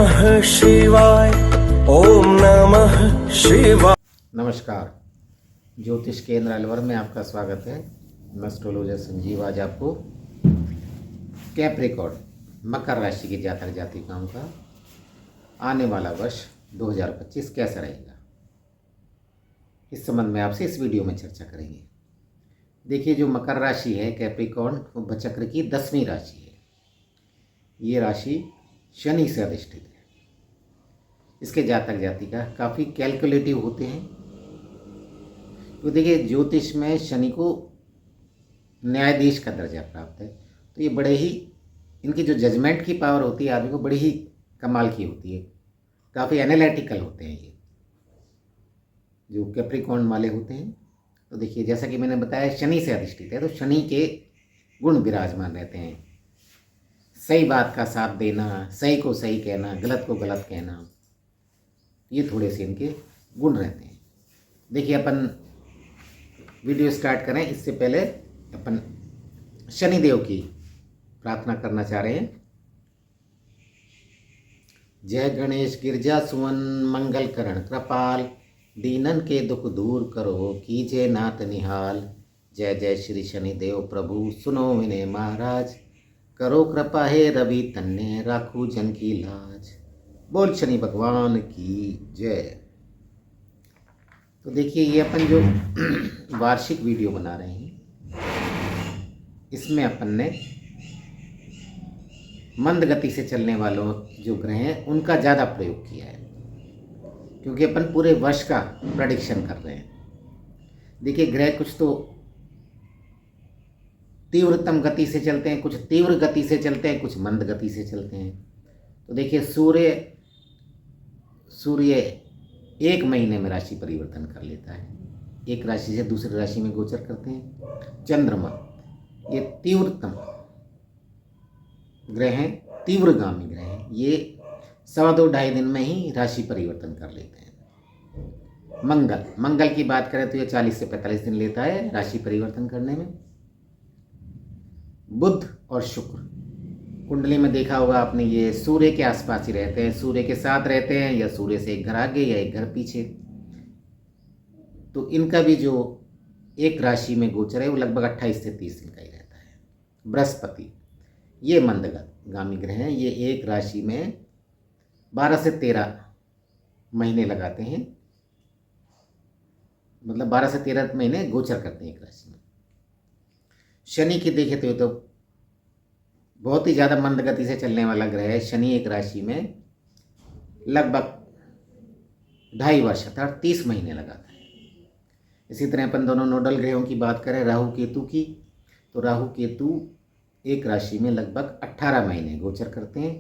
नमः शिवाय। ओम नमः शिवाय। नमस्कार, ज्योतिष केंद्र अलवर में आपका स्वागत है। मैं एस्ट्रोलॉजर संजीव आज आपको कैप्रिकॉर्न मकर राशि के जातक जातिकाओं का आने वाला वर्ष 2025 कैसा रहेगा, इस संबंध में आपसे इस वीडियो में चर्चा करेंगे। देखिए, जो मकर राशि है कैप्रिकॉर्न, वो चक्र की 10वीं राशि है। ये राशि शनि से अधिष्ठित है। इसके जातक जातिका काफ़ी कैलकुलेटिव होते हैं। तो देखिए, ज्योतिष में शनि को न्यायाधीश का दर्जा प्राप्त है, तो ये बड़े ही इनकी जो जजमेंट की पावर होती है आदमी को बड़ी ही कमाल की होती है। काफ़ी एनालिटिकल होते हैं ये जो कैप्रिकॉर्न वाले होते हैं। तो देखिए, जैसा कि मैंने बताया शनि से अधिष्ठित है, तो शनि के गुण विराजमान रहते हैं। सही बात का साथ देना, सही को सही कहना, गलत को गलत कहना, ये थोड़े से इनके गुण रहते हैं। देखिए, अपन वीडियो स्टार्ट करें इससे पहले अपन शनिदेव की प्रार्थना करना चाह रहे हैं। जय गणेश गिरजा सुवन मंगल करण कृपाल, दीनन के दुख दूर करो कीजिए नाथ निहाल। जय जय श्री शनिदेव प्रभु सुनो विनय महाराज, करो कृपा हे रवि तन्ने राखू जन की लाज। बोल शनि भगवान की जय। तो देखिए, ये अपन जो वार्षिक वीडियो बना रहे हैं, इसमें अपन ने मंद गति से चलने वालों जो ग्रह हैं उनका ज़्यादा प्रयोग किया है, क्योंकि अपन पूरे वर्ष का प्रेडिक्शन कर रहे हैं। देखिए, ग्रह कुछ तो तीव्रतम गति से चलते हैं, कुछ तीव्र गति से चलते हैं, कुछ मंद गति से चलते हैं। तो देखिए, सूर्य एक महीने में राशि परिवर्तन कर लेता है, एक राशि से दूसरी राशि में गोचर करते हैं। चंद्रमा ये तीव्रतम ग्रह हैं, तीव्रगामी ग्रह हैं, ये 2.5 दिन में ही राशि परिवर्तन कर लेते हैं। मंगल की बात करें तो ये 40 से 45 दिन लेता है राशि परिवर्तन करने में। बुध और शुक्र कुंडली में देखा होगा आपने, ये सूर्य के आसपास ही रहते हैं, सूर्य के साथ रहते हैं, या सूर्य से एक घर आगे या एक घर पीछे। तो इनका भी जो एक राशि में गोचर है वो लगभग 28 से 30 दिन का ही रहता है। बृहस्पति ये मंदगामी ग्रह हैं, ये एक राशि में 12 से 13 महीने लगाते हैं, मतलब 12 से 13 महीने गोचर करते हैं एक राशि में। शनि की देखें तो ये तो बहुत ही ज़्यादा मंद गति से चलने वाला ग्रह है। शनि एक राशि में लगभग 2.5 वर्ष अर्थात 30 महीने लगाता है। इसी तरह अपन दोनों नोडल ग्रहों की बात करें राहु केतु की, तो राहु केतु एक राशि में लगभग 18 महीने गोचर करते हैं,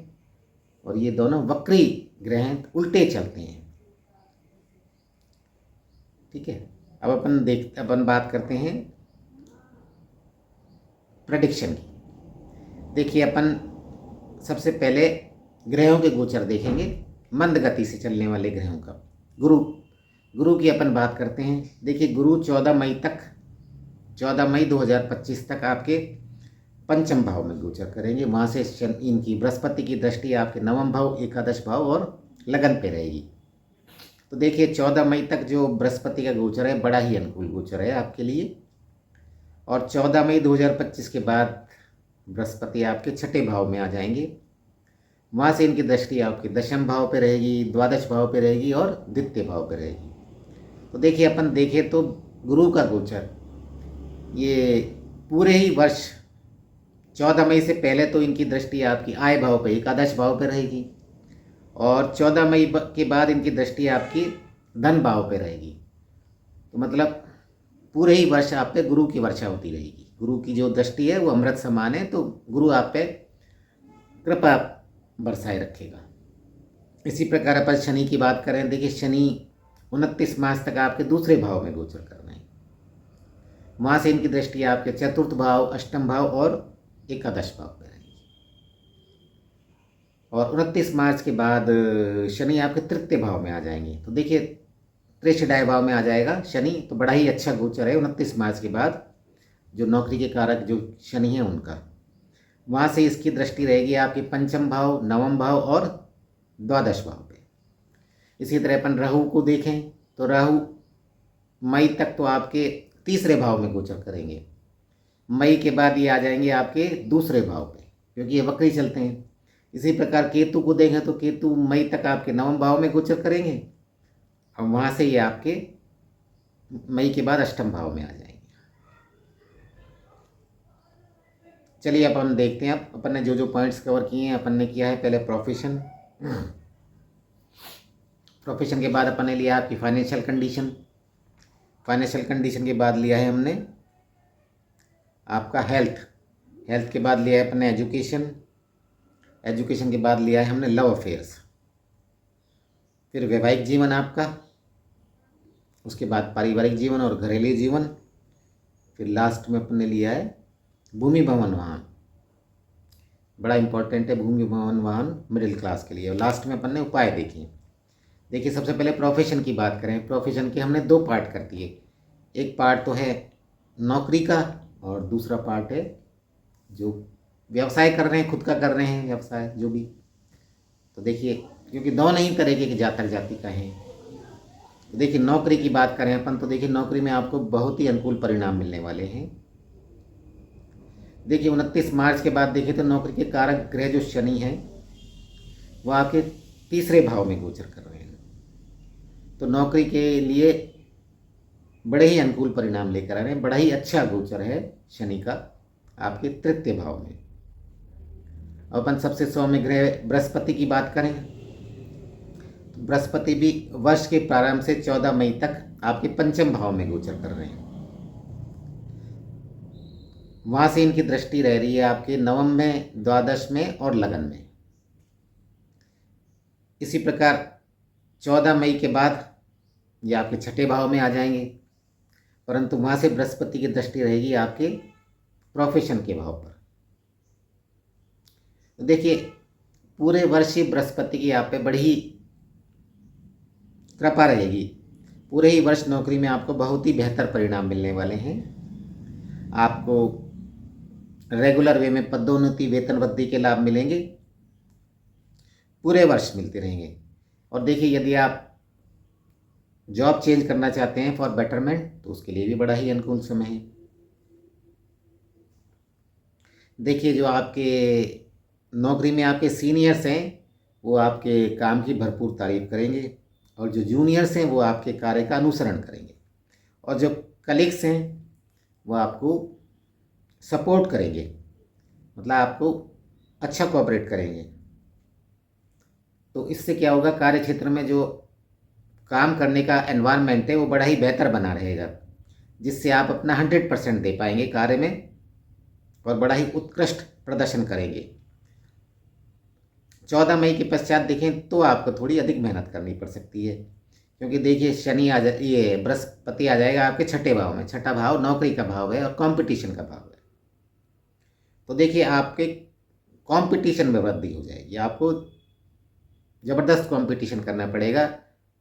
और ये दोनों वक्री ग्रह हैं, उल्टे चलते हैं। ठीक है, अब अपन बात करते हैं प्रेडिक्शन की। देखिए, अपन सबसे पहले ग्रहों के गोचर देखेंगे, मंद गति से चलने वाले ग्रहों का। गुरु की अपन बात करते हैं। देखिए, गुरु 14 मई 2025 तक आपके पंचम भाव में गोचर करेंगे। वहाँ से इनकी बृहस्पति की दृष्टि आपके 9वें भाव, एकादश भाव और लगन पे रहेगी। तो देखिए, 14 मई तक जो बृहस्पति का गोचर है बड़ा ही अनुकूल गोचर है आपके लिए। और 14 मई 2025 के बाद बृहस्पति आपके 6ठे भाव में आ जाएंगे। वहाँ से इनकी दृष्टि आपके 10वें भाव पे रहेगी, द्वादश भाव पे रहेगी और द्वितीय भाव पे रहेगी। तो देखिए, अपन देखें तो गुरु का गोचर ये पूरे ही वर्ष 14 मई से पहले तो इनकी दृष्टि आपकी आय भाव पे, एकादश भाव पे रहेगी, और 14 मई के बाद इनकी दृष्टि आपकी धन भाव पे रहेगी। तो मतलब पूरे ही वर्ष आप पे गुरु की वर्षा होती रहेगी। गुरु की जो दृष्टि है वो अमृत समान है, तो गुरु आप पे कृपा बरसाए रखेगा। इसी प्रकार अपन शनि की बात करें। देखिए, शनि 29 मार्च तक आपके दूसरे भाव में गोचर कर रहे हैं। वहाँ से इनकी दृष्टि आपके चतुर्थ भाव, अष्टम भाव और एकादश भाव पर रहेगी। और 29 मार्च के बाद शनि आपके तृतीय भाव में आ जाएंगे। तो देखिए, त्रिशदाय भाव में आ जाएगा शनि, तो बड़ा ही अच्छा गोचर है 29 मार्च के बाद। जो नौकरी के कारक जो शनि है उनका, वहाँ से इसकी दृष्टि रहेगी आपके पंचम भाव, 9वें भाव और द्वादश भाव पे। इसी तरह अपन राहु को देखें तो राहु मई तक तो आपके तीसरे भाव में गोचर करेंगे। मई के बाद ये आ जाएंगे आपके दूसरे भाव पे, क्योंकि ये वक्री चलते हैं। इसी प्रकार केतु को देखें तो केतु मई तक आपके नवम भाव में गोचर करेंगे और वहाँ से ये आपके मई के बाद अष्टम भाव में आ जाएंगे। चलिए अब हम देखते हैं, अब अपन ने जो जो पॉइंट्स कवर किए हैं। अपन ने किया है पहले प्रोफेशन, प्रोफेशन के बाद अपन ने लिया आपकी फाइनेंशियल कंडीशन, फाइनेंशियल कंडीशन के बाद लिया है हमने आपका हेल्थ, हेल्थ के बाद लिया है अपन ने एजुकेशन, एजुकेशन के बाद लिया है हमने लव अफेयर्स, फिर वैवाहिक जीवन आपका, उसके बाद पारिवारिक जीवन और घरेलू जीवन, फिर लास्ट में अपन ने लिया है भूमि भवन वाहन। बड़ा इंपॉर्टेंट है भूमि भवन वाहन मिडिल क्लास के लिए। और लास्ट में अपन ने उपाय देखे। देखिए सबसे पहले प्रोफेशन की बात करें। प्रोफेशन के हमने दो पार्ट कर दिए, एक पार्ट तो है नौकरी का और दूसरा पार्ट है जो व्यवसाय कर रहे हैं, खुद का कर रहे हैं व्यवसाय जो भी। तो देखिए क्योंकि दोनों ही तरीके के जातक जाति का हैं। तो देखिए नौकरी की बात करें अपन तो देखिए नौकरी में आपको बहुत ही अनुकूल परिणाम मिलने वाले हैं। देखिए 29 मार्च के बाद देखिए तो नौकरी के कारक ग्रह जो शनि है वो आपके तीसरे भाव में गोचर कर रहे हैं, तो नौकरी के लिए बड़े ही अनुकूल परिणाम लेकर आ रहे हैं। बड़ा ही अच्छा गोचर है शनि का आपके तृतीय भाव में। अब अपन सबसे सौम्य ग्रह बृहस्पति की बात करें तो बृहस्पति भी वर्ष के प्रारंभ से 14 मई तक आपके पंचम भाव में गोचर कर रहे हैं। वहाँ से इनकी दृष्टि रह रही है आपके नवम में, द्वादश में और लगन में। इसी प्रकार 14 मई के बाद ये आपके छठे भाव में आ जाएंगे, परंतु वहाँ से बृहस्पति की दृष्टि रहेगी आपके प्रोफेशन के भाव पर। तो देखिए पूरे वर्ष ही बृहस्पति की आप पे बड़ी कृपा रहेगी। पूरे ही वर्ष नौकरी में आपको बहुत ही बेहतर परिणाम मिलने वाले हैं। आपको रेगुलर वे में पदोन्नति, वेतन वृद्धि के लाभ मिलेंगे, पूरे वर्ष मिलते रहेंगे। और देखिए यदि आप जॉब चेंज करना चाहते हैं फॉर बेटरमेंट तो उसके लिए भी बड़ा ही अनुकूल समय है। देखिए जो आपके नौकरी में आपके सीनियर्स हैं वो आपके काम की भरपूर तारीफ करेंगे और जो जूनियर्स हैं वो आपके कार्य का अनुसरण करेंगे और जो कलीग्स हैं वो आपको सपोर्ट करेंगे, मतलब आपको अच्छा कोऑपरेट करेंगे। तो इससे क्या होगा, कार्य क्षेत्र में जो काम करने का एनवायरनमेंट है वो बड़ा ही बेहतर बना रहेगा, जिससे आप अपना 100% दे पाएंगे कार्य में और बड़ा ही उत्कृष्ट प्रदर्शन करेंगे। 14 मई के पश्चात देखें तो आपको थोड़ी अधिक मेहनत करनी पड़ सकती है, क्योंकि देखिए शनि ये बृहस्पति आ जाएगा आपके छठे भाव में। छठा भाव नौकरी का भाव है और कंपटीशन का भाव है। तो देखिए आपके कंपटीशन में वृद्धि हो जाएगी, आपको ज़बरदस्त कंपटीशन करना पड़ेगा,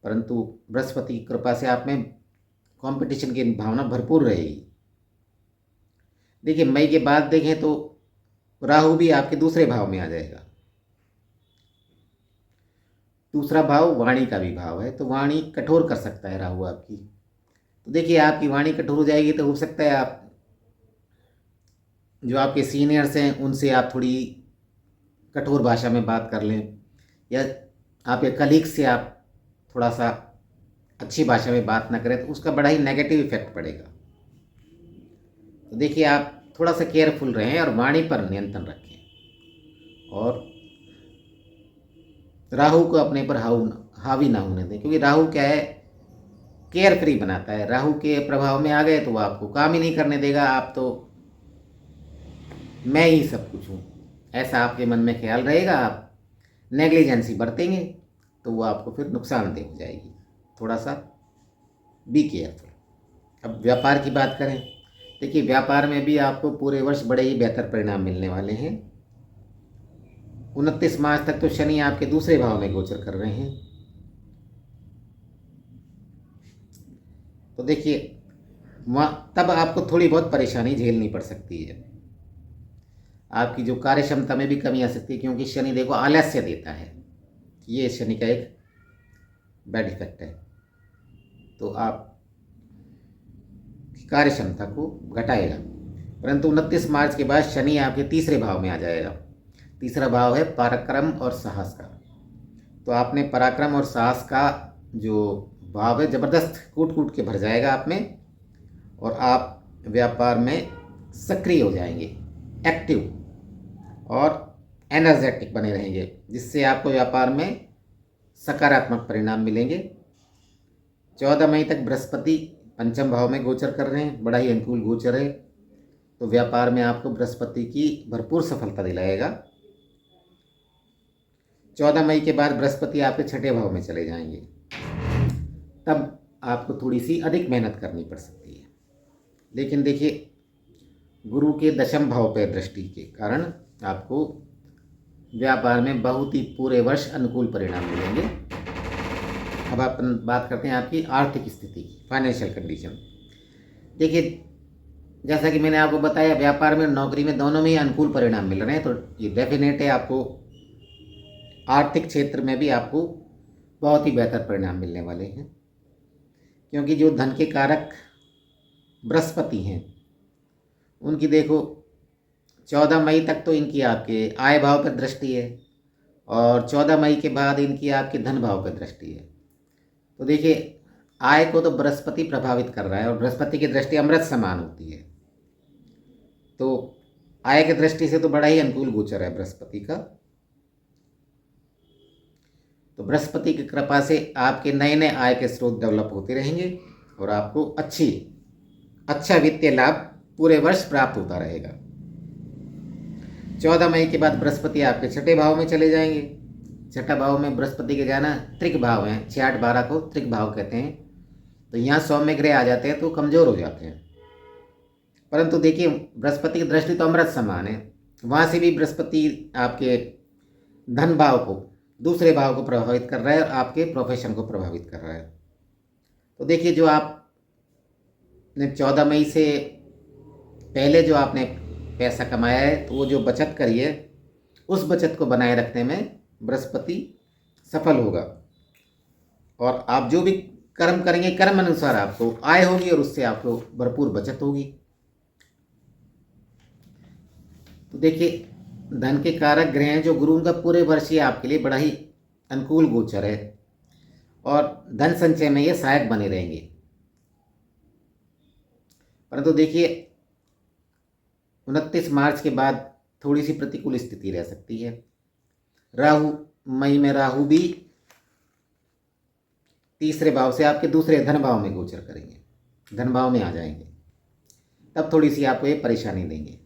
परंतु बृहस्पति की कृपा से आप में कंपटीशन की भावना भरपूर रहेगी। देखिए मई के बाद देखें तो राहु भी आपके दूसरे भाव में आ जाएगा। दूसरा भाव वाणी का भी भाव है, तो वाणी कठोर कर सकता है राहु आपकी। तो देखिए आपकी वाणी कठोर हो जाएगी तो हो सकता है आप जो आपके सीनियर्स हैं उनसे आप थोड़ी कठोर भाषा में बात कर लें, या आपके कलीग से आप थोड़ा सा अच्छी भाषा में बात ना करें तो उसका बड़ा ही नेगेटिव इफेक्ट पड़ेगा। तो देखिए आप थोड़ा सा केयरफुल रहें और वाणी पर नियंत्रण रखें और राहु को अपने पर हावी ना होने दें, क्योंकि राहु क्या है, केयर फ्री बनाता है। राहु के प्रभाव में आ गए तो वो आपको काम ही नहीं करने देगा, आप तो मैं ही सब कुछ हूँ ऐसा आपके मन में ख्याल रहेगा। आप नेग्लिजेंसी बरतेंगे तो वो आपको फिर नुकसानदेह हो जाएगी। थोड़ा सा बी केयरफुल। अब व्यापार की बात करें, देखिए व्यापार में भी आपको पूरे वर्ष बड़े ही बेहतर परिणाम मिलने वाले हैं। 29 मार्च तक तो शनि आपके दूसरे भाव में गोचर कर रहे हैं। तो देखिए वहाँ तब आपको थोड़ी बहुत परेशानी झेलनी पड़ सकती है, आपकी जो कार्य क्षमता में भी कमी आ सकती है, क्योंकि शनि देखो आलस्य देता है। ये शनि का एक बैड इफेक्ट है। तो आप कार्य क्षमता को घटाएगा। परंतु 29 मार्च के बाद शनि आपके तीसरे भाव में आ जाएगा। तीसरा भाव है पराक्रम और साहस का। तो आपने पराक्रम और साहस का जो भाव है ज़बरदस्त कूट कूट के भर जाएगा आप में, और आप व्यापार में सक्रिय हो जाएंगे, एक्टिव और एनर्जेटिक बने रहेंगे, जिससे आपको व्यापार में सकारात्मक परिणाम मिलेंगे। 14 मई तक बृहस्पति पंचम भाव में गोचर कर रहे हैं, बड़ा ही अनुकूल गोचर है। तो व्यापार में आपको बृहस्पति की भरपूर सफलता दिलाएगा। 14 मई के बाद बृहस्पति आपके छठे भाव में चले जाएंगे, तब आपको थोड़ी सी अधिक मेहनत करनी पड़ सकती है। लेकिन देखिए, गुरु के दशम भाव पर दृष्टि के कारण आपको व्यापार में बहुत ही पूरे वर्ष अनुकूल परिणाम मिलेंगे। अब अपन बात करते हैं आपकी आर्थिक स्थिति की, फाइनेंशियल कंडीशन। देखिए, जैसा कि मैंने आपको बताया, व्यापार में नौकरी में दोनों में ही अनुकूल परिणाम मिल रहे हैं। तो ये डेफिनेट है आपको आर्थिक क्षेत्र में भी आपको बहुत ही बेहतर परिणाम मिलने वाले हैं, क्योंकि जो धन के कारक बृहस्पति हैं उनकी देखो 14 मई तक तो इनकी आपके आय भाव पर दृष्टि है, और 14 मई के बाद इनकी आपके धन भाव पर दृष्टि है। तो देखिए, आय को तो बृहस्पति प्रभावित कर रहा है, और बृहस्पति की दृष्टि अमृत समान होती है। तो आय की दृष्टि से तो बड़ा ही अनुकूल गोचर है बृहस्पति का। तो बृहस्पति की कृपा से आपके नए नए आय के स्रोत डेवलप होते रहेंगे, और आपको अच्छा वित्तीय लाभ पूरे वर्ष प्राप्त होता रहेगा। 14 मई के बाद बृहस्पति आपके छठे भाव में चले जाएंगे। छठा भाव में बृहस्पति के जाना त्रिक भाव है, 6, 8, 12 को त्रिक भाव कहते हैं। तो यहाँ सौम्य ग्रह आ जाते हैं तो कमज़ोर हो जाते हैं। परंतु देखिए, बृहस्पति की दृष्टि तो अमृत समान है, वहाँ से भी बृहस्पति आपके धन भाव को, दूसरे भाव को प्रभावित कर रहा है, और आपके प्रोफेशन को प्रभावित कर रहा है। तो देखिए, जो आपने 14 मई से पहले जो आपने पैसा कमाया है, तो वो जो बचत करी है, उस बचत को बनाए रखने में बृहस्पति सफल होगा। और आप जो भी कर्म करेंगे, कर्म अनुसार आपको आय होगी, और उससे आपको भरपूर बचत होगी। तो देखिए, धन के कारक ग्रह हैं जो गुरु का पूरे वर्ष ही आपके लिए बड़ा ही अनुकूल गोचर है, और धन संचय में ये सहायक बने रहेंगे। परंतु देखिए, 29 मार्च के बाद थोड़ी सी प्रतिकूल स्थिति रह सकती है। राहु, मई में राहु भी तीसरे भाव से आपके दूसरे धन भाव में गोचर करेंगे, धन भाव में आ जाएंगे, तब थोड़ी सी आपको ये परेशानी देंगे।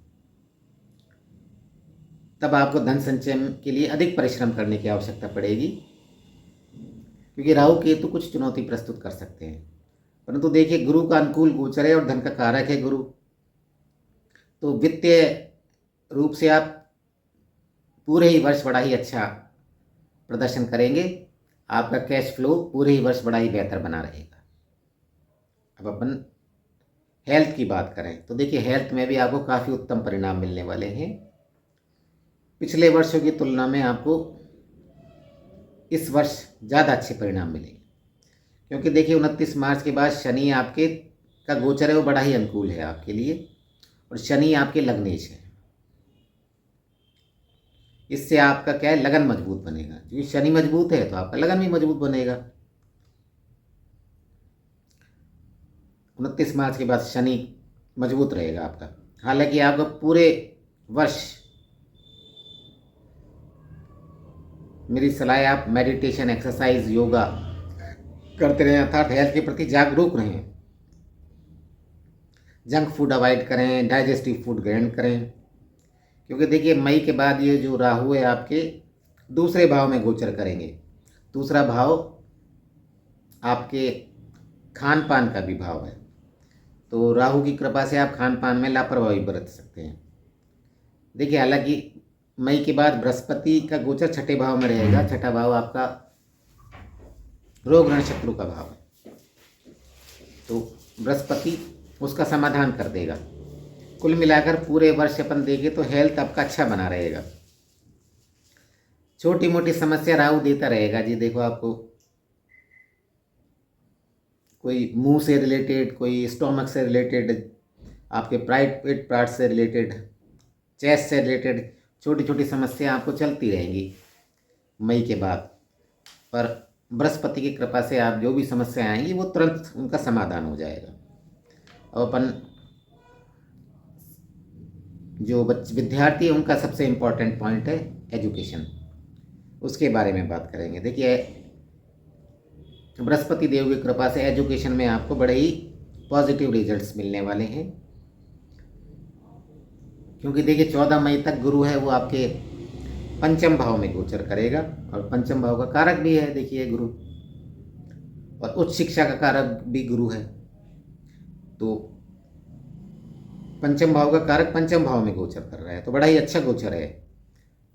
तब आपको धन संचय के लिए अधिक परिश्रम करने की आवश्यकता पड़ेगी, क्योंकि राहु केतु कुछ चुनौती प्रस्तुत कर सकते हैं। परंतु देखिए, गुरु का अनुकूल गोचर है और धन का कारक है गुरु। तो वित्तीय रूप से आप पूरे ही वर्ष बड़ा ही अच्छा प्रदर्शन करेंगे। आपका कैश फ्लो पूरे ही वर्ष बड़ा ही बेहतर बना रहेगा। अब अपन हेल्थ की बात करें तो देखिए, हेल्थ में भी आपको काफ़ी उत्तम परिणाम मिलने वाले हैं। पिछले वर्षों की तुलना में आपको इस वर्ष ज़्यादा अच्छे परिणाम मिलेंगे, क्योंकि देखिए 29 मार्च के बाद शनि आपके का गोचर है वो बड़ा ही अनुकूल है आपके लिए, और शनि आपके लग्नेश है। इससे आपका क्या है, लगन मजबूत बनेगा। क्योंकि शनि मजबूत है तो आपका लगन भी मजबूत बनेगा। 29 मार्च के बाद शनि मजबूत रहेगा आपका। हालांकि आपका पूरे वर्ष मेरी सलाह है, आप मेडिटेशन, एक्सरसाइज, योगा करते रहें, अर्थात हेल्थ के प्रति जागरूक रहें। जंक फूड अवॉइड करें, डाइजेस्टिव फूड ग्रहण करें, क्योंकि देखिए मई के बाद ये जो राहु है आपके दूसरे भाव में गोचर करेंगे। दूसरा भाव आपके खान पान का भी भाव है, तो राहु की कृपा से आप खान पान में लापरवाही बरत सकते हैं। देखिए, हालांकि मई के बाद बृहस्पति का गोचर छठे भाव में रहेगा। छठा भाव आपका रोग ऋण शत्रु का भाव है, तो बृहस्पति उसका समाधान कर देगा। कुल मिलाकर पूरे वर्ष अपन देखें तो हेल्थ आपका अच्छा बना रहेगा। छोटी मोटी समस्या राहु देता रहेगा जी। देखो आपको कोई मुंह से रिलेटेड, कोई स्टोमक से रिलेटेड, आपके प्राइवेट पार्ट से रिलेटेड, चेस्ट से रिलेटेड छोटी छोटी समस्या आपको चलती रहेंगी मई के बाद। पर बृहस्पति की कृपा से आप जो भी समस्या आएंगी वो तुरंत उनका समाधान हो जाएगा। और अपन जो विद्यार्थी है उनका सबसे इम्पोर्टेंट पॉइंट है एजुकेशन, उसके बारे में बात करेंगे। देखिए बृहस्पति देव की कृपा से एजुकेशन में आपको बड़े ही पॉजिटिव रिजल्ट्स मिलने वाले हैं, क्योंकि देखिए 14 मई तक गुरु है वो आपके पंचम भाव में गोचर करेगा, और पंचम भाव का कारक भी है देखिए गुरु, और उच्च शिक्षा का कारक भी गुरु है। तो पंचम भाव का कारक पंचम भाव में गोचर कर रहा है, तो बड़ा ही अच्छा गोचर है,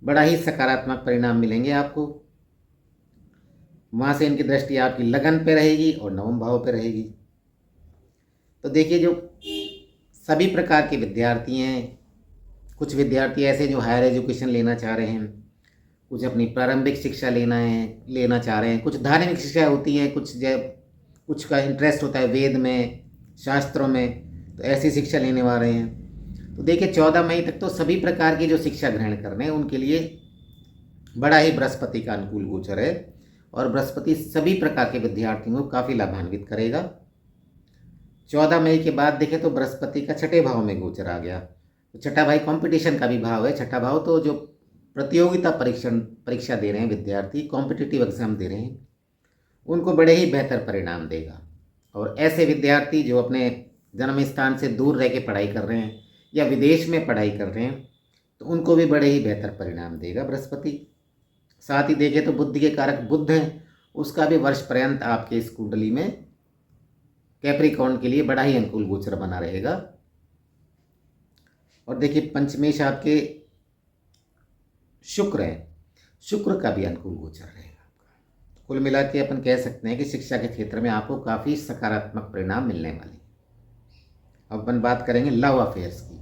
बड़ा ही सकारात्मक परिणाम मिलेंगे आपको। वहाँ से इनकी दृष्टि आपकी लगन पे रहेगी और नवम भाव पे रहेगी। तो देखिए जो सभी प्रकार के विद्यार्थी हैं, कुछ विद्यार्थी ऐसे जो हायर एजुकेशन लेना चाह रहे हैं, कुछ अपनी प्रारंभिक शिक्षा लेना चाह रहे हैं, कुछ धार्मिक शिक्षा होती है, कुछ का इंटरेस्ट होता है वेद में, शास्त्रों में, तो ऐसी शिक्षा लेने वाले हैं। तो देखिए 14 मई तक तो सभी प्रकार की जो शिक्षा ग्रहण करने हैं उनके लिए बड़ा ही बृहस्पति का अनुकूल गोचर है, और बृहस्पति सभी प्रकार के विद्यार्थियों को काफ़ी लाभान्वित करेगा। 14 मई के बाद देखें तो बृहस्पति का छठे भाव में गोचर आ गया। तो छठा भाई कंपटीशन का भी भाव है। छठा भाव तो जो प्रतियोगिता परीक्षा दे रहे हैं विद्यार्थी, कॉम्पिटिटिव एग्जाम दे रहे हैं, उनको बड़े ही बेहतर परिणाम देगा। और ऐसे विद्यार्थी जो अपने जन्म स्थान से दूर रह के पढ़ाई कर रहे हैं या विदेश में पढ़ाई कर रहे हैं, तो उनको भी बड़े ही बेहतर परिणाम देगा बृहस्पति। साथ ही देखें तो बुद्धि के कारक बुध हैं, उसका भी वर्ष पर्यंत आपके इस कुंडली में कैप्रिकॉर्न के लिए बड़ा ही अनुकूल गोचर बना रहेगा। और देखिए पंचमेश आपके शुक्र है, शुक्र का भी अनुकूल गोचर रहेगा आपका। कुल मिला के अपन कह सकते हैं कि शिक्षा के क्षेत्र में आपको काफ़ी सकारात्मक परिणाम मिलने वाले हैं। अब अपन बात करेंगे लव अफेयर्स की।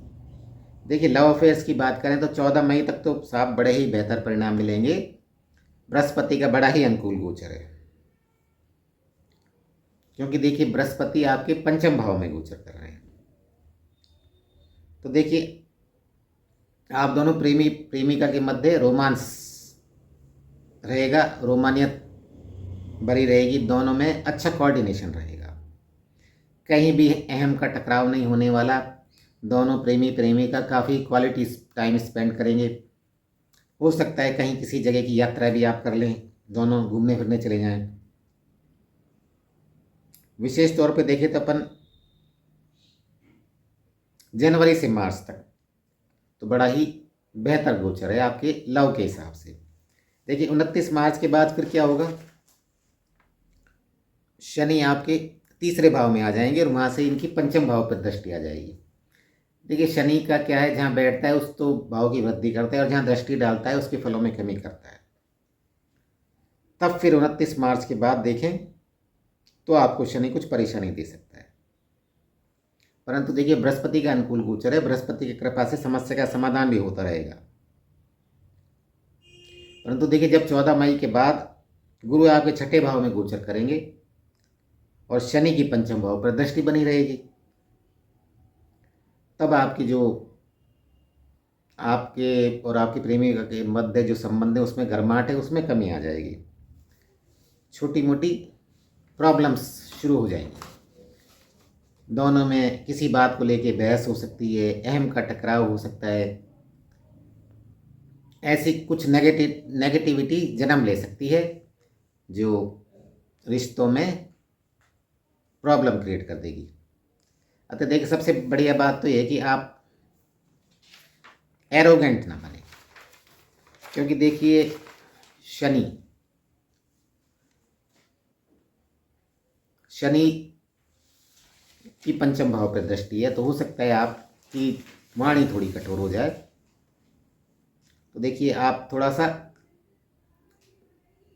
देखिए लव अफेयर्स की बात करें तो 14 मई तक तो साफ बड़े ही बेहतर परिणाम मिलेंगे, बृहस्पति का बड़ा ही अनुकूल गोचर है। क्योंकि देखिए बृहस्पति आपके पंचम भाव में गोचर कर रहे हैं। तो देखिए आप दोनों प्रेमिका के मध्य रोमांस रहेगा, रोमानियत भरी रहेगी, दोनों में अच्छा कोऑर्डिनेशन रहेगा, कहीं भी अहम का टकराव नहीं होने वाला। दोनों प्रेमी प्रेमिका काफ़ी क्वालिटी टाइम स्पेंड करेंगे। हो सकता है कहीं किसी जगह की यात्रा भी आप कर लें, दोनों घूमने फिरने चले जाएं। विशेष तौर पे देखें तो अपन जनवरी से मार्च तक तो बड़ा ही बेहतर गोचर है आपके लव के हिसाब से। देखिए 29 मार्च के बाद फिर क्या होगा, शनि आपके तीसरे भाव में आ जाएंगे और वहाँ से इनकी पंचम भाव पर दृष्टि आ जाएगी। देखिए शनि का क्या है, जहाँ बैठता है उस तो भाव की वृद्धि करता है, और जहाँ दृष्टि डालता है उसके फलों में कमी करता है। तब फिर 29 मार्च के बाद देखें तो आपको शनि कुछ परेशानी दे सकता है। परंतु देखिए बृहस्पति का अनुकूल गोचर है, बृहस्पति की कृपा से समस्या का समाधान भी होता रहेगा। परंतु देखिए जब 14 मई के बाद गुरु आपके छठे भाव में गोचर करेंगे और शनि की पंचम भाव पर दृष्टि बनी रहेगी, तब आपकी जो आपके और आपकी प्रेमिका के मध्य जो संबंध है उसमें गर्माहट है, उसमें कमी आ जाएगी, छोटी मोटी प्रॉब्लम्स शुरू हो जाएंगी। दोनों में किसी बात को लेके बहस हो सकती है, अहम का टकराव हो सकता है, ऐसी कुछ नेगेटिविटी जन्म ले सकती है जो रिश्तों में प्रॉब्लम क्रिएट कर देगी। अतः देखिए सबसे बढ़िया बात तो यह है कि आप एरोगेंट ना बने, क्योंकि देखिए शनि की पंचम भाव पर दृष्टि है, तो हो सकता है आपकी वाणी थोड़ी कठोर हो जाए। तो देखिए आप थोड़ा सा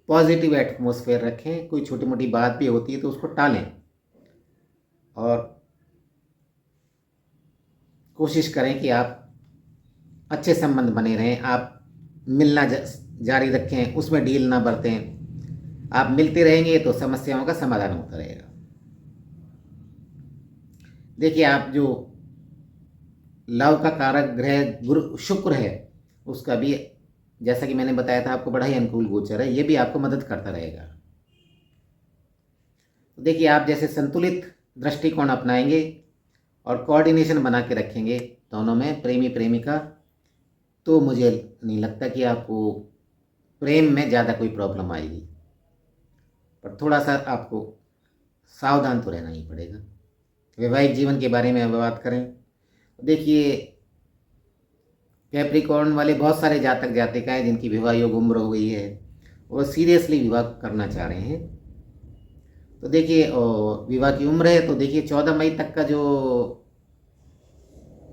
पॉजिटिव एटमॉस्फेयर रखें, कोई छोटी मोटी बात भी होती है तो उसको टालें और कोशिश करें कि आप अच्छे संबंध बने रहें, आप मिलना जारी रखें, उसमें ढील ना बरतें। आप मिलते रहेंगे तो समस्याओं का समाधान होता रहेगा। देखिए, आप जो लव का कारक ग्रह गुरु शुक्र है, उसका भी जैसा कि मैंने बताया था आपको बड़ा ही अनुकूल गोचर है, ये भी आपको मदद करता रहेगा। तो देखिए, आप जैसे संतुलित दृष्टिकोण अपनाएंगे और कोऑर्डिनेशन बना के रखेंगे दोनों में, प्रेमी प्रेमिका, तो मुझे नहीं लगता कि आपको प्रेम में ज़्यादा कोई प्रॉब्लम आएगी। पर थोड़ा सा आपको सावधान तो रहना ही पड़ेगा। वैवाहिक जीवन के बारे में बात करें, देखिए कैप्रिकॉर्न वाले बहुत सारे जातक जातिकाएं जिनकी विवाह योग उम्र हो गई है और सीरियसली विवाह करना चाह रहे हैं। तो देखिए, विवाह की उम्र है, तो देखिए 14 मई तक का जो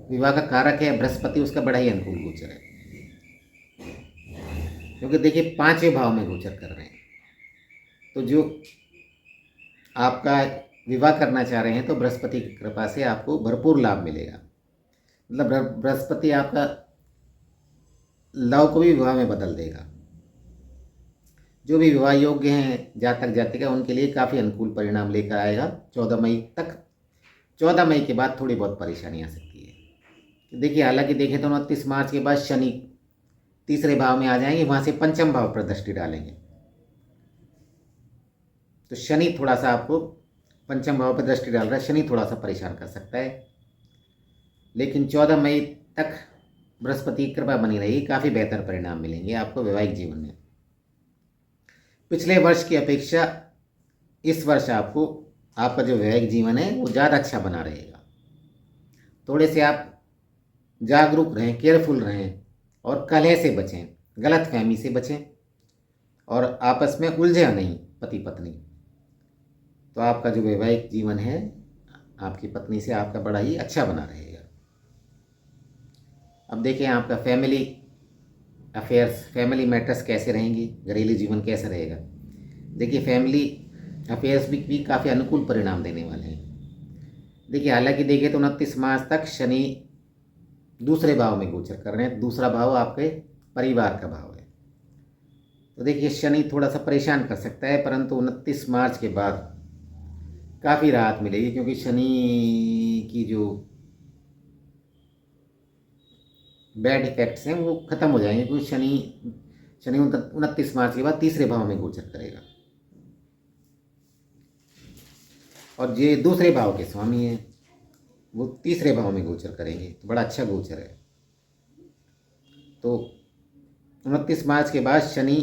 विवाह का कारक है बृहस्पति, उसका बड़ा ही अनुकूल गोचर है, क्योंकि देखिए 5वें भाव में गोचर कर रहे हैं। तो जो आपका विवाह करना चाह रहे हैं तो बृहस्पति की कृपा से आपको भरपूर लाभ मिलेगा। मतलब बृहस्पति आपका लव को भी विवाह में बदल देगा। जो भी विवाह योग्य हैं जातक जातिका, उनके लिए काफ़ी अनुकूल परिणाम लेकर आएगा 14 मई तक। 14 मई के बाद थोड़ी बहुत परेशानी आ सकती है। देखिए, हालांकि देखें तो 29 मार्च के बाद शनि तीसरे भाव में आ जाएंगे, वहाँ से पंचम भाव पर दृष्टि डालेंगे। तो शनि थोड़ा सा आपको, पंचम भाव पर दृष्टि डाल रहा है, शनि थोड़ा सा परेशान कर सकता है। लेकिन 14 मई तक बृहस्पति की कृपा बनी रहेगी, काफ़ी बेहतर परिणाम मिलेंगे आपको वैवाहिक जीवन में। पिछले वर्ष की अपेक्षा इस वर्ष आपको आपका जो वैवाहिक जीवन है वो ज़्यादा अच्छा बना रहेगा। थोड़े से आप जागरूक रहें, केयरफुल रहें और कलह से बचें, गलत फहमी से बचें और आपस में उलझे नहीं पति पत्नी। तो आपका जो वैवाहिक जीवन है आपकी पत्नी से आपका बड़ा ही अच्छा बना रहेगा। अब देखिए, आपका फैमिली अफेयर्स, फैमिली मैटर्स कैसे रहेंगी, घरेलू जीवन कैसा रहेगा। देखिए, फैमिली अफेयर्स भी काफ़ी अनुकूल परिणाम देने वाले हैं। देखिए, हालांकि देखिए तो 29 मार्च तक शनि दूसरे भाव में गोचर कर रहे हैं। दूसरा भाव आपके परिवार का भाव है। तो देखिए, शनि थोड़ा सा परेशान कर सकता है, परंतु 29 मार्च के बाद काफ़ी राहत मिलेगी, क्योंकि शनि की जो बैड इफेक्ट्स हैं वो ख़त्म हो जाएंगे, क्योंकि शनि 29 मार्च के बाद तीसरे भाव में गोचर करेगा और ये दूसरे भाव के स्वामी हैं, वो तीसरे भाव में गोचर करेंगे। तो बड़ा अच्छा गोचर है। तो 29 मार्च के बाद शनि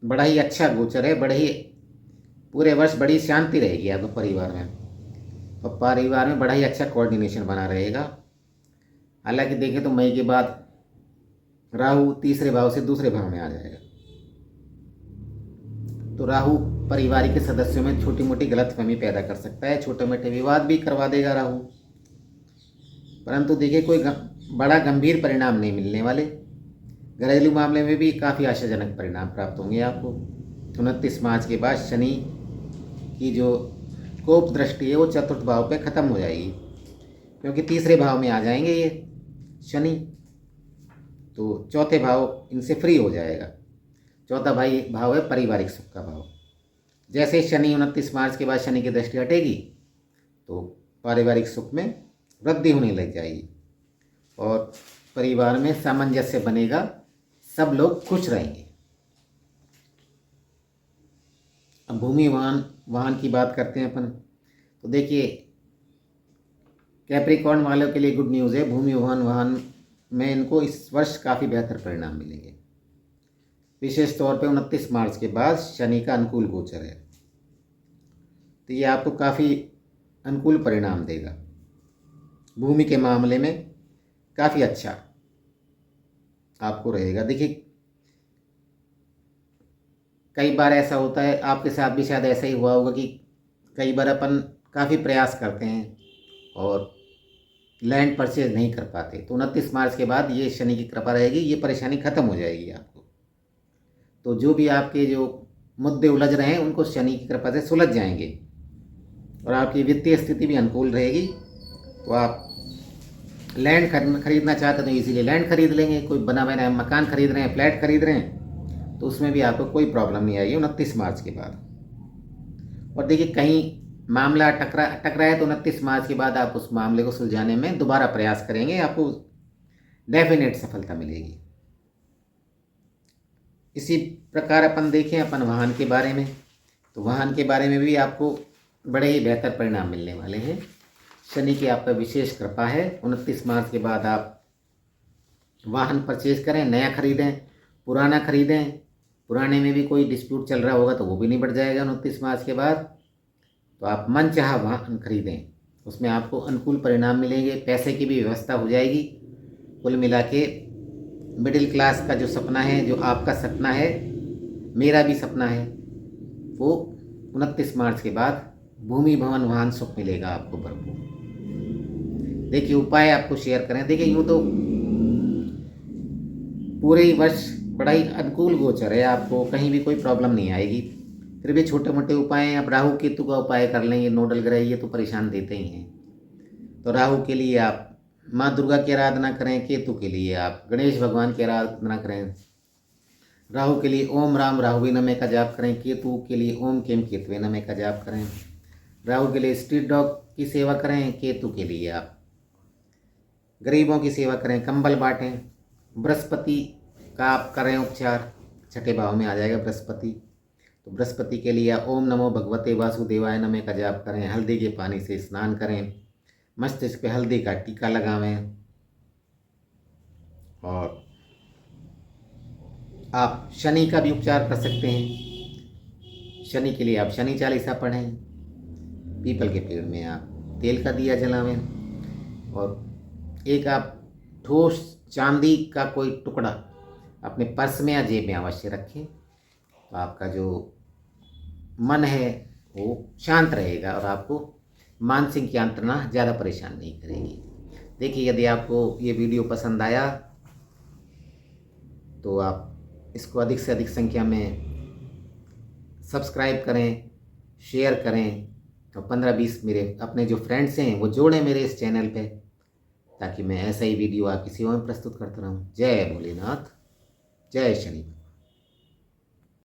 बड़ा ही अच्छा गोचर है। बड़े ही पूरे वर्ष बड़ी शांति रहेगी आपको परिवार में, और परिवार में बड़ा ही अच्छा कोऑर्डिनेशन बना रहेगा। हालांकि देखें तो मई के बाद राहु तीसरे भाव से दूसरे भाव में आ जाएगा। तो राहु पारिवारिक के सदस्यों में छोटी मोटी गलतफहमी पैदा कर सकता है, छोटे मोटे विवाद भी करवा देगा राहु। परंतु देखिए, कोई बड़ा गंभीर परिणाम नहीं मिलने वाले। घरेलू मामले में भी काफ़ी आशाजनक परिणाम प्राप्त होंगे आपको। 29 मार्च के बाद शनि की जो कोप दृष्टि है वो चतुर्थ भाव पे ख़त्म हो जाएगी, क्योंकि तीसरे भाव में आ जाएंगे ये शनि। तो चौथे भाव इनसे फ्री हो जाएगा। चौथा भाव है पारिवारिक सुख का भाव। जैसे शनि 29 मार्च के बाद शनि की दृष्टि हटेगी तो पारिवारिक सुख में वृद्धि होने लग जाएगी और परिवार में सामंजस्य बनेगा, सब लोग खुश रहेंगे। अब भूमि वाहन की बात करते हैं अपन। तो देखिए, कैप्रिकॉर्न वालों के लिए गुड न्यूज़ है। भूमि वाहन में इनको इस वर्ष काफ़ी बेहतर परिणाम मिलेंगे। विशेष तौर पे 29 मार्च के बाद शनि का अनुकूल गोचर है, तो ये आपको काफ़ी अनुकूल परिणाम देगा। भूमि के मामले में काफ़ी अच्छा आपको रहेगा। देखिए, कई बार ऐसा होता है, आपके साथ भी शायद ऐसा ही हुआ होगा कि कई बार अपन काफ़ी प्रयास करते हैं और लैंड परचेज नहीं कर पाते। तो 29 मार्च के बाद ये शनि की कृपा रहेगी, ये परेशानी ख़त्म हो जाएगी आपको। तो जो भी आपके जो मुद्दे उलझ रहे हैं उनको शनि की कृपा से सुलझ जाएंगे और आपकी वित्तीय स्थिति भी अनुकूल रहेगी। तो आप लैंड खरीदना चाहते हैं तो इजीली लैंड खरीद लेंगे। कोई बना बनाया मकान खरीद रहे हैं, फ्लैट खरीद रहे हैं, तो उसमें भी आपको कोई प्रॉब्लम नहीं आएगी 29 मार्च के बाद। और देखिए कहीं मामला टकरा है तो 29 मार्च के बाद आप उस मामले को सुलझाने में दोबारा प्रयास करेंगे, आपको डेफिनेट सफलता मिलेगी। इसी प्रकार अपन देखें अपन वाहन के बारे में, तो वाहन के बारे में भी आपको बड़े ही बेहतर परिणाम मिलने वाले हैं। शनि की आप पर विशेष कृपा है। 29 मार्च के बाद आप वाहन परचेज करें, नया खरीदें, पुराना खरीदें, पुराने में भी कोई डिस्प्यूट चल रहा होगा तो वो भी निपट जाएगा 29 मार्च के बाद। तो आप मनचाहा वाहन खरीदें, उसमें आपको अनुकूल परिणाम मिलेंगे, पैसे की भी व्यवस्था हो जाएगी। कुल मिला के मिडिल क्लास का जो सपना है, जो आपका सपना है, मेरा भी सपना है, वो 29 मार्च के बाद भूमि भवन वाहन सुख मिलेगा आपको भरपूर। देखिए उपाय आपको शेयर करें। देखिए यूँ तो पूरे ही वर्ष बड़ा ही अनुकूल गोचर है, आपको कहीं भी कोई प्रॉब्लम नहीं आएगी। फिर भी छोटे मोटे उपाय हैं, आप राहु केतु का उपाय कर लें, ये नोडल ग्रह ये तो परेशान देते ही हैं। तो राहु के लिए आप माँ दुर्गा की आराधना करें, केतु के लिए आप गणेश भगवान की आराधना करें। राहु के लिए ओम राम राहुवे नमः का जाप करें, केतु के लिए ओम केम केतवे नमः का जाप करें। राहु के लिए स्ट्रीट डॉग की सेवा करें, केतु के लिए आप गरीबों की सेवा करें, कंबल बांटें। बृहस्पति का आप करें उपचार, छठे भाव में आ जाएगा बृहस्पति, तो बृहस्पति के लिए ओम नमो भगवते वासुदेवाय नमः का जाप करें। हल्दी के पानी से स्नान करें, मस्तिष्क पे हल्दी का टीका लगावें। और आप शनि का भी उपचार कर सकते हैं। शनि के लिए आप शनि चालीसा पढ़ें, पीपल के पेड़ में आप तेल का दिया जलावें, और एक आप ठोस चांदी का कोई टुकड़ा अपने पर्स में या जेब में अवश्य रखें। तो आपका जो मन है वो शांत रहेगा और आपको मानसिक यंत्रणा ज़्यादा परेशान नहीं करेगी। देखिए यदि आपको ये वीडियो पसंद आया तो आप इसको अधिक से अधिक संख्या में सब्सक्राइब करें, शेयर करें, और 15-20 मेरे अपने जो फ्रेंड्स हैं वो जोड़ें मेरे इस चैनल पे, ताकि मैं ऐसा ही वीडियो आपकी सेवा में प्रस्तुत करता रहूँ। जय भोलेनाथ, जय शनि।